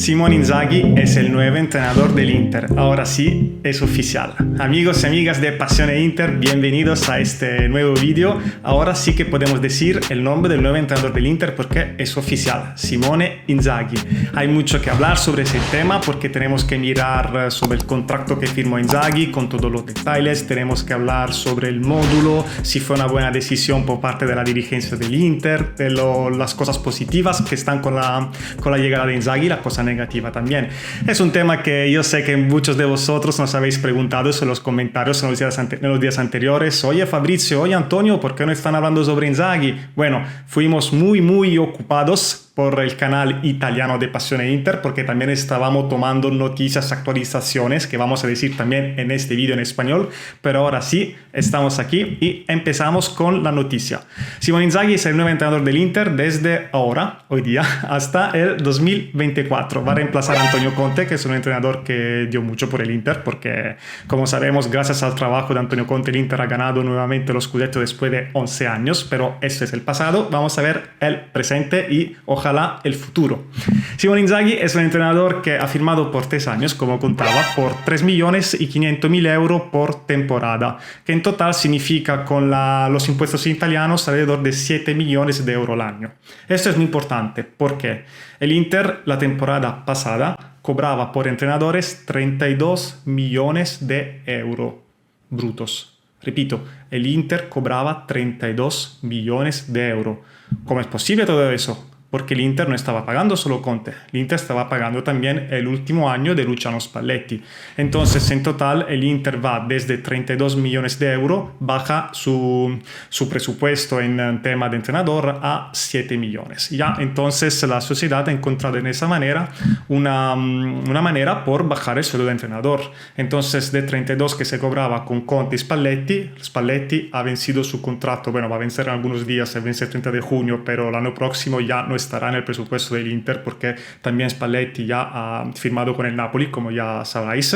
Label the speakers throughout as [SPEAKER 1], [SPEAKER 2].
[SPEAKER 1] Simone Inzaghi es el nuevo entrenador del Inter. Ahora sí, es oficial. Amigos y amigas de Pasione Inter, bienvenidos a este nuevo vídeo. Ahora sí que podemos decir el nombre del nuevo entrenador del Inter porque es oficial. Simone Inzaghi. Hay mucho que hablar sobre ese tema porque tenemos que mirar sobre el contrato que firmó Inzaghi con todos los detalles. Tenemos que hablar sobre el módulo, si fue una buena decisión por parte de la dirigencia del Inter, de las cosas positivas que están con la llegada de Inzaghi, la cosa negativa también. Es un tema que yo sé que muchos de vosotros nos habéis preguntado en los comentarios en los días anteriores. Oye Fabrizio, oye Antonio, ¿por qué no están hablando sobre Inzaghi? Bueno, fuimos muy ocupados por el canal italiano de Pasione Inter porque también estábamos tomando noticias, actualizaciones que vamos a decir también en este vídeo en español, pero ahora sí, estamos aquí y empezamos con la noticia. Simone Inzaghi es el nuevo entrenador del Inter desde ahora, hoy día, hasta el 2024. Va a reemplazar a Antonio Conte, que es un entrenador que dio mucho por el Inter porque, como sabemos, gracias al trabajo de Antonio Conte, el Inter ha ganado nuevamente los Scudetto después de 11 años, pero ese es el pasado. Vamos a ver el presente y ojalá el futuro. Simone Inzaghi es un entrenador que ha firmado por 3 años, como contaba, por 3.500.000 euros por temporada, que en total significa con los impuestos italianos alrededor de 7 millones de euros al año. Esto es muy importante porque el Inter la temporada pasada cobraba por entrenadores 32 millones de euros brutos. Repito, el Inter cobraba 32 millones de euros. ¿Cómo es posible todo eso? Porque el Inter no estaba pagando solo Conte, el Inter estaba pagando también el último año de Luciano Spalletti. Entonces, en total, el Inter va desde 32 millones de euros, baja su presupuesto en tema de entrenador a 7 millones. Ya, entonces, la sociedad ha encontrado en esa manera una manera por bajar el sueldo de entrenador. Entonces, de 32 que se cobraba con Conte y Spalletti ha vencido su contrato. Bueno, va a vencer en algunos días, vence el 30 de junio, pero el año próximo ya no estará en el presupuesto del Inter porque también Spalletti ya ha firmado con el Napoli, como ya sabéis,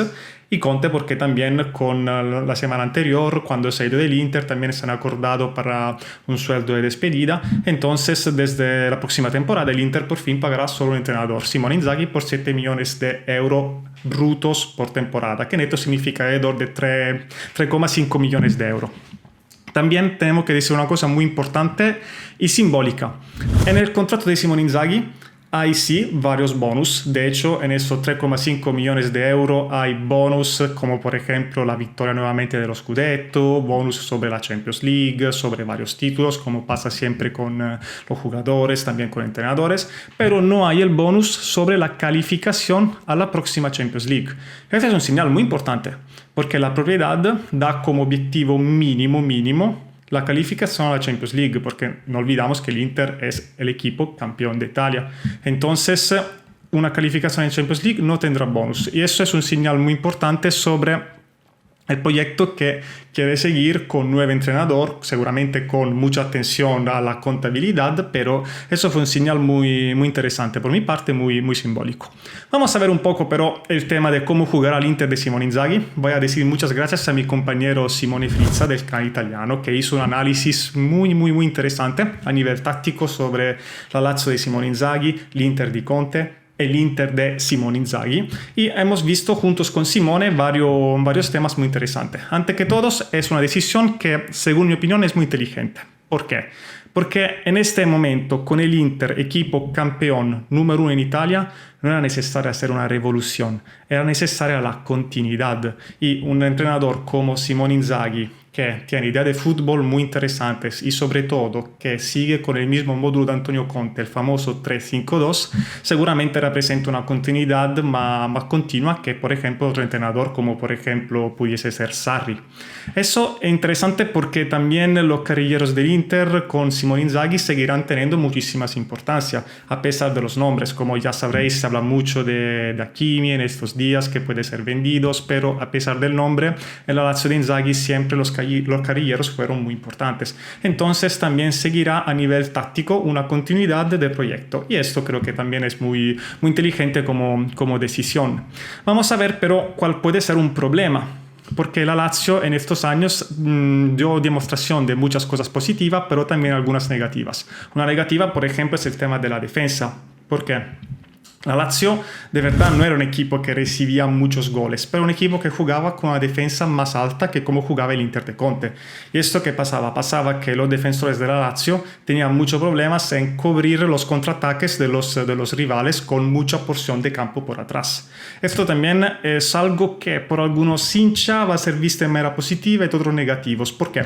[SPEAKER 1] y Conte porque también con la semana anterior, cuando se ha ido del Inter, también se han acordado para un sueldo de despedida. Entonces, desde la próxima temporada, el Inter por fin pagará solo un entrenador, Simone Inzaghi, por 7 millones de euros brutos por temporada, que neto significa alrededor de 3,5 millones de euros. También tenemos que decir una cosa muy importante y simbólica. En el contrato de Simone Inzaghi hay sí varios bonus. De hecho, en esos 3,5 millones de euros hay bonus como por ejemplo la victoria nuevamente de los Scudetto, bonus sobre la Champions League, sobre varios títulos, como pasa siempre con los jugadores, también con entrenadores, pero no hay el bonus sobre la calificación a la próxima Champions League. Este es un señal muy importante, porque la propiedad da como objetivo mínimo la calificación a la Champions League, porque no olvidamos que el Inter es el equipo campeón de Italia. Entonces, una calificación en Champions League no tendrá bonus. Y eso es un señal muy importante sobre el proyecto que quiere seguir con nuevo entrenador, seguramente con mucha atención a la contabilidad, pero eso fue un señal muy interesante, por mi parte muy simbólico. Vamos a ver un poco pero el tema de cómo jugará el Inter de Simone Inzaghi. Voy a decir muchas gracias a mi compañero Simone Frizza del canal italiano, que hizo un análisis muy interesante a nivel táctico sobre la Lazio de Simone Inzaghi, l'Inter di Conte, el Inter de Simone Inzaghi, y hemos visto juntos con Simone varios temas muy interesantes. Antes que todos, es una decisión que, según mi opinión, es muy inteligente. ¿Por qué? Porque en este momento, con el Inter, equipo campeón número 1 en Italia, no era necesario hacer una revolución, era necesaria la continuidad. Y un entrenador como Simone Inzaghi, que tiene ideas de fútbol muy interesantes y sobre todo que sigue con el mismo módulo de Antonio Conte, el famoso 3-5-2, seguramente representa una continuidad más continua que, por ejemplo, otro entrenador como, por ejemplo, pudiese ser Sarri. Eso es interesante porque también los carrilleros del Inter con Simone Inzaghi seguirán teniendo muchísima importancia, a pesar de los nombres. Como ya sabréis, se habla mucho de Hakimi en estos días, que puede ser vendidos, pero a pesar del nombre, en la Lazio de Inzaghi siempre los carrilleros fueron muy importantes. Entonces también seguirá a nivel táctico una continuidad del proyecto, y esto creo que también es muy inteligente como decisión. Vamos a ver pero cuál puede ser un problema, porque la Lazio en estos años dio demostración de muchas cosas positivas, pero también algunas negativas. Una negativa, por ejemplo, es el tema de la defensa. ¿Por qué? La Lazio de verdad no era un equipo que recibía muchos goles, pero un equipo que jugaba con una defensa más alta que como jugaba el Inter de Conte. ¿Y esto qué pasaba? Pasaba que los defensores de la Lazio tenían muchos problemas en cubrir los contraataques de los rivales con mucha porción de campo por atrás. Esto también es algo que por algunos hinchas va a ser visto en manera positiva y otros negativos. ¿Por qué?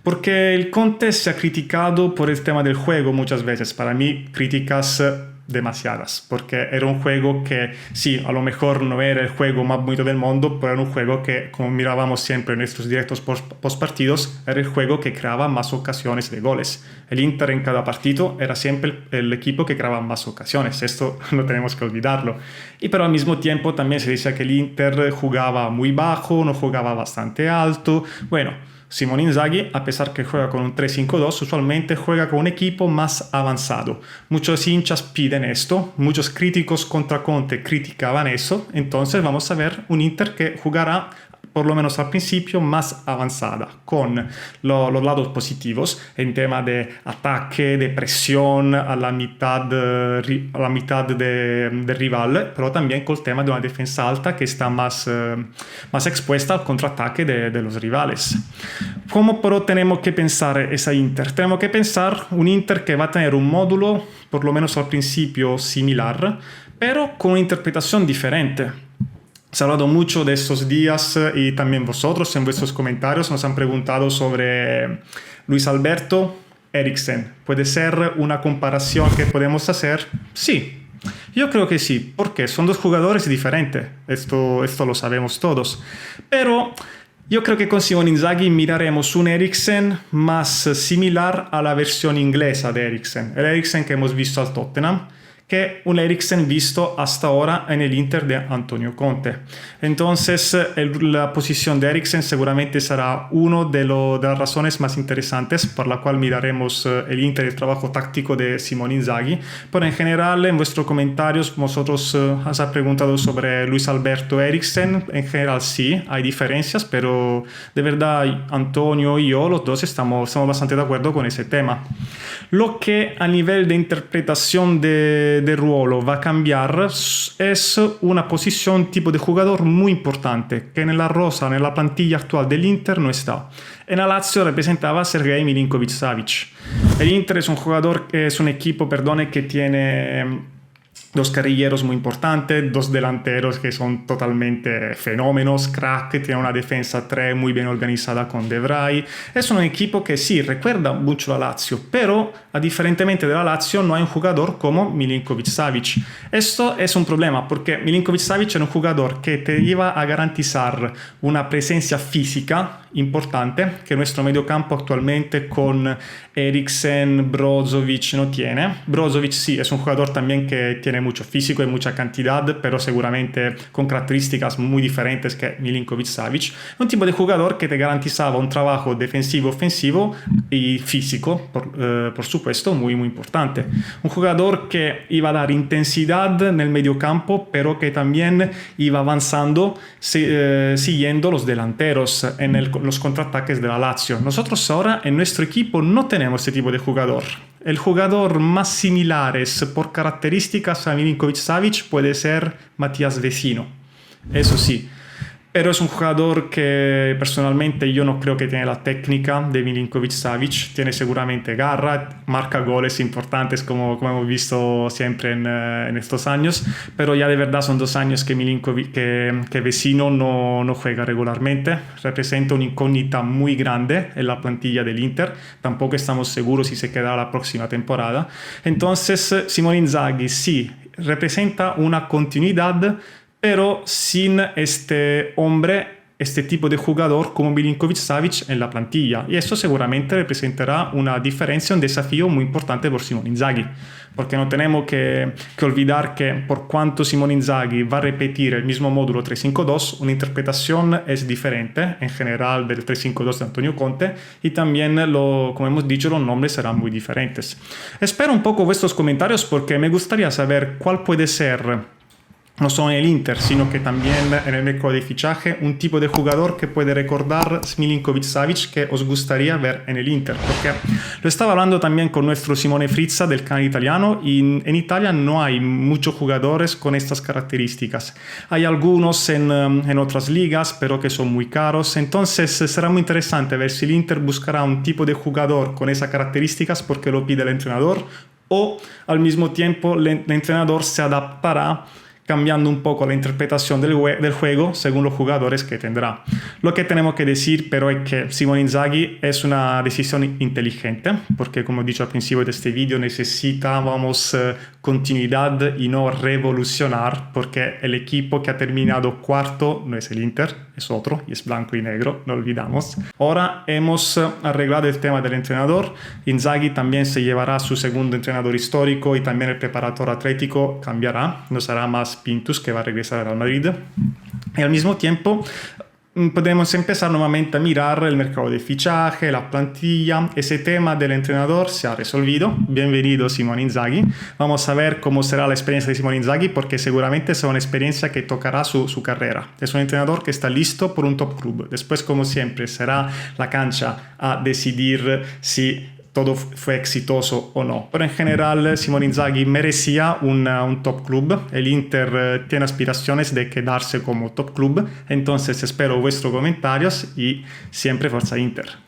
[SPEAKER 1] Porque el Conte se ha criticado por el tema del juego muchas veces. Para mí, críticas demasiadas, porque era un juego que sí, a lo mejor no era el juego más bonito del mundo, pero era un juego que, como mirábamos siempre en nuestros directos post partidos, era el juego que creaba más ocasiones de goles. El Inter en cada partido era siempre el equipo que creaba más ocasiones, esto no tenemos que olvidarlo. Y pero al mismo tiempo también se decía que el Inter jugaba muy bajo, no jugaba bastante alto. Bueno, Simone Inzaghi, a pesar que juega con un 3-5-2, usualmente juega con un equipo más avanzado. Muchos hinchas piden esto, muchos críticos contra Conte criticaban eso, entonces vamos a ver un Inter que jugará, por lo menos al principio, más avanzada, con los lados positivos en tema de ataque, de presión a la mitad del rival, pero también con el tema de una defensa alta que está más expuesta al contraataque de los rivales. ¿Cómo pero tenemos que pensar esa Inter? Tenemos que pensar un Inter que va a tener un módulo, por lo menos al principio, similar, pero con una interpretación diferente. Se ha hablado mucho de estos días y también vosotros en vuestros comentarios nos han preguntado sobre Luis Alberto Eriksen. ¿Puede ser una comparación que podemos hacer? Sí, yo creo que sí, porque son dos jugadores diferentes, esto lo sabemos todos, pero yo creo que con Simone Inzaghi miraremos un Eriksen más similar a la versión inglesa de Eriksen, el Eriksen que hemos visto al Tottenham, que un Eriksen visto hasta ahora en el Inter de Antonio Conte. Entonces, la posición de Eriksen seguramente será una de las razones más interesantes por la cual miraremos el Inter y el trabajo táctico de Simone Inzaghi. Pero en general, en vuestros comentarios, vosotros os ha preguntado sobre Luis Alberto Eriksen. En general, sí, hay diferencias, pero de verdad, Antonio y yo, los dos, estamos bastante de acuerdo con ese tema. Lo que a nivel de interpretación de ruolo va a cambiar es una posición tipo de jugador muy importante que en la rosa, en la plantilla actual del Inter no está. En la Lazio representaba a Sergej Milinkovic-Savic. El Inter es un equipo que tiene dos carrilleros muy importantes, dos delanteros que son totalmente fenómenos, crack, tiene una defensa 3 muy bien organizada con De Vrij. Es un equipo que sí, recuerda mucho a Lazio, pero diferentemente de la Lazio no hay un jugador como Milinkovic-Savic. Esto es un problema porque Milinkovic-Savic era un jugador que te iba a garantizar una presencia física importante que nuestro mediocampo actualmente con Eriksen, Brozovic no tiene. Brozovic sí, es un jugador también que tiene mucho físico y mucha cantidad, pero seguramente con características muy diferentes que Milinkovic-Savic. Un tipo de jugador que te garantizaba un trabajo defensivo, ofensivo y físico, por supuesto, muy, muy importante. Un jugador que iba a dar intensidad en el mediocampo, pero que también iba avanzando siguiendo los delanteros en los contraataques de la Lazio. Nosotros ahora en nuestro equipo no tenemos este tipo de jugador. El jugador más similares por características a Milinkovic-Savic puede ser Matías Vecino, eso sí. Pero es un jugador que personalmente yo no creo que tiene la técnica de Milinkovic-Savic. Tiene seguramente garra, marca goles importantes como hemos visto siempre en estos años. Pero ya de verdad son 2 años que Vecino no juega regularmente. Representa una incógnita muy grande en la plantilla del Inter. Tampoco estamos seguros si se quedará la próxima temporada. Entonces Simone Inzaghi sí representa una continuidad, pero sin este tipo de jugador como Milinkovic-Savic en la plantilla. Y eso seguramente representará una diferencia, un desafío muy importante por Simone Inzaghi. Porque no tenemos que olvidar que por cuanto Simone Inzaghi va a repetir el mismo módulo 3-5-2, una interpretación es diferente en general del 3-5-2 de Antonio Conte y también, como hemos dicho, los nombres serán muy diferentes. Espero un poco vuestros comentarios porque me gustaría saber cuál puede ser no solo en el Inter, sino que también en el mercado de fichaje, un tipo de jugador que puede recordar Milinkovic-Savic que os gustaría ver en el Inter. Porque lo estaba hablando también con nuestro Simone Frizza del canal italiano y en Italia no hay muchos jugadores con estas características. Hay algunos en otras ligas, pero que son muy caros. Entonces será muy interesante ver si el Inter buscará un tipo de jugador con esas características porque lo pide el entrenador o al mismo tiempo el entrenador se adaptará cambiando un poco la interpretación del juego según los jugadores que tendrá. Lo que tenemos que decir pero es que Simone Inzaghi es una decisión inteligente porque como he dicho al principio de este vídeo necesitábamos continuidad y no revolucionar porque el equipo que ha terminado cuarto no es el Inter, es otro y es blanco y negro, no olvidamos. Ahora hemos arreglado el tema del entrenador. Inzaghi también se llevará su segundo entrenador histórico y también el preparador atlético cambiará, no será más Pintus que va a regresar al Real Madrid. Y al mismo tiempo podemos empezar nuevamente a mirar el mercado de fichaje, la plantilla. Ese tema del entrenador se ha resolvido. Bienvenido Simone Inzaghi. Vamos a ver cómo será la experiencia de Simone Inzaghi porque seguramente será una experiencia que tocará su carrera. Es un entrenador que está listo por un top club. Después, como siempre, será la cancha a decidir si todo fue exitoso o no. Pero en general Simone Inzaghi merecía un top club. El Inter tiene aspiraciones de quedarse como top club. Entonces espero vuestros comentarios y siempre Forza Inter.